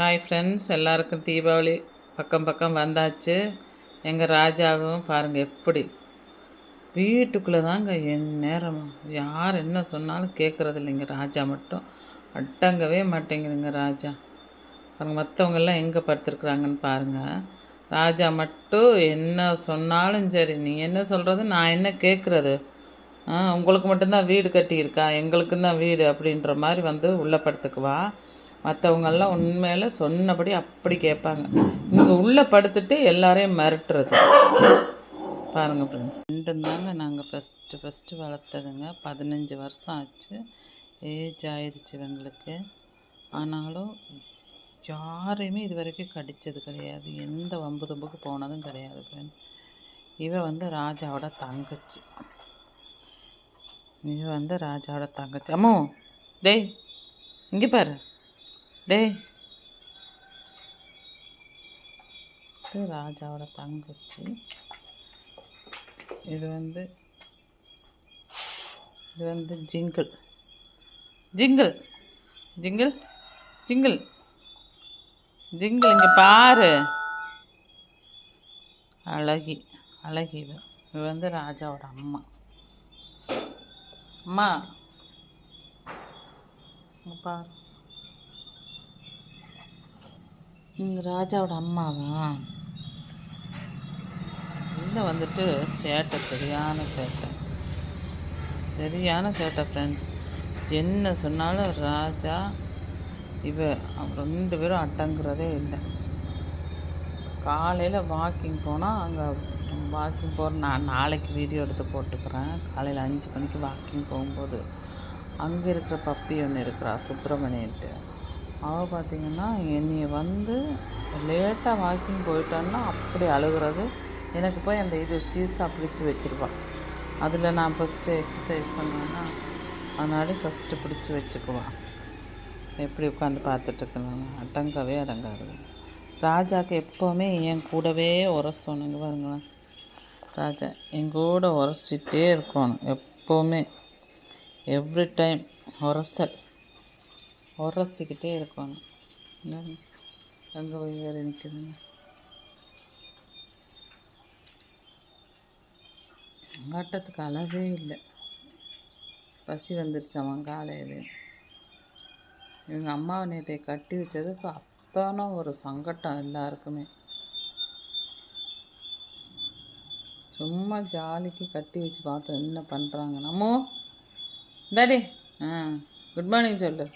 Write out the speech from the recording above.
Hi friends, எல்லாருக்கும் தீபாவளி பக்கம் வந்தாச்சு. எங்கள் ராஜாவும் பாருங்கள் எப்படி வீட்டுக்குள்ளே தாங்க என் நேரமும் யார் என்ன சொன்னாலும் கேட்குறது இல்லைங்க. ராஜா மட்டும் அடங்கவே மாட்டேங்குதுங்க. ராஜா பாருங்கள், மற்றவங்கெல்லாம் எங்கே படுத்துருக்குறாங்கன்னு பாருங்கள். ராஜா மட்டும் என்ன சொன்னாலும் சரி, நீ என்ன சொல்கிறது, நான் என்ன கேட்குறது, உங்களுக்கு மட்டும்தான் வீடு கட்டியிருக்கா, எங்களுக்கும் தான் வீடு அப்படின்ற மாதிரி வந்து உள்ளே படுத்துக்குவா. மற்றவங்கெல்லாம் உண்மையில் சொன்னபடி அப்படி கேட்பாங்க. இங்கே உள்ளே படுத்துட்டு எல்லாரையும் மிரட்டுறது. பாருங்கள் ஃப்ரெண்ட்ஸ், ரெண்டும் தாங்க நாங்கள் ஃபஸ்ட்டு வளர்த்ததுங்க. 15 வருஷம் ஆச்சு, ஏஜ் ஆயிடுச்சு எங்களுக்கு. ஆனாலும் யாரையுமே இது வரைக்கும் கடித்தது கிடையாது, எந்த வம்பு தும்புக்கு போனதும் கிடையாது ஃப்ரெண்ட்ஸ். இவன் வந்து ராஜாவோட தங்கச்சி. அம்மோ டேய் இங்கே பாரு, டேய் இது ராஜாவோட தங்கச்சி. இது வந்து jingle jingle jingle jingle jingle இங்கே பாரு, அழகி இது வந்து ராஜாவோட அம்மா. பாரு, நீங்கள் ராஜாவோட அம்மாவா? இல்லை வந்துட்டு சேட்டை, சரியான சேட்டை ஃப்ரெண்ட்ஸ். என்ன சொன்னாலும் ராஜா ரெண்டு பேரும் அடங்குறதே இல்லை. காலையில் வாக்கிங் போனால் அங்கே வாக்கிங் போகிற நான் நாளைக்கு வீடியோ எடுத்து போட்டுக்கிறேன். காலையில் 5 மணிக்கு வாக்கிங் போகும்போது அங்கே இருக்கிற பப்பி ஒன்று இருக்கிறா, சுப்பிரமணியன்ட்டு. அவள் பார்த்திங்கன்னா என்னைய வந்து லேட்டாக வாக்கிங் போயிட்டான்னா அப்படி அழுகிறது. எனக்கு போய் அந்த சீஸாக பிடிச்சி வச்சுருப்பாள். அதில் நான் ஃபஸ்ட்டு எக்ஸசைஸ் பண்ணுவேன்னா அதனால ஃபஸ்ட்டு பிடிச்சி வச்சுக்குவான். எப்படி உட்காந்து பார்த்துட்ருக்கணும், அடங்காது. ராஜாவுக்கு எப்போவுமே என் கூடவே உரசணுங்க. பாருங்களேன், ராஜா எங்கூட உரசிட்டே இருக்கணும் எப்போவுமே, எவ்ரி டைம் உரசிக்கிட்டே இருக்கணும். அங்கே போய் வேறு நிற்குதுங்க. ஆட்டத்துக்கு அளவே இல்லை. பசி வந்துருச்சு அவன் காலையில். இவங்க அம்மாவை நேற்றை கட்டி வச்சதுக்கு அத்தான ஒரு சங்கட்டம் எல்லாருக்குமே. சும்மா ஜாலிக்கு கட்டி வச்சு பார்த்தோம் என்ன பண்ணுறாங்க. நம்மோ டாடி குட் மார்னிங் சொல்லு.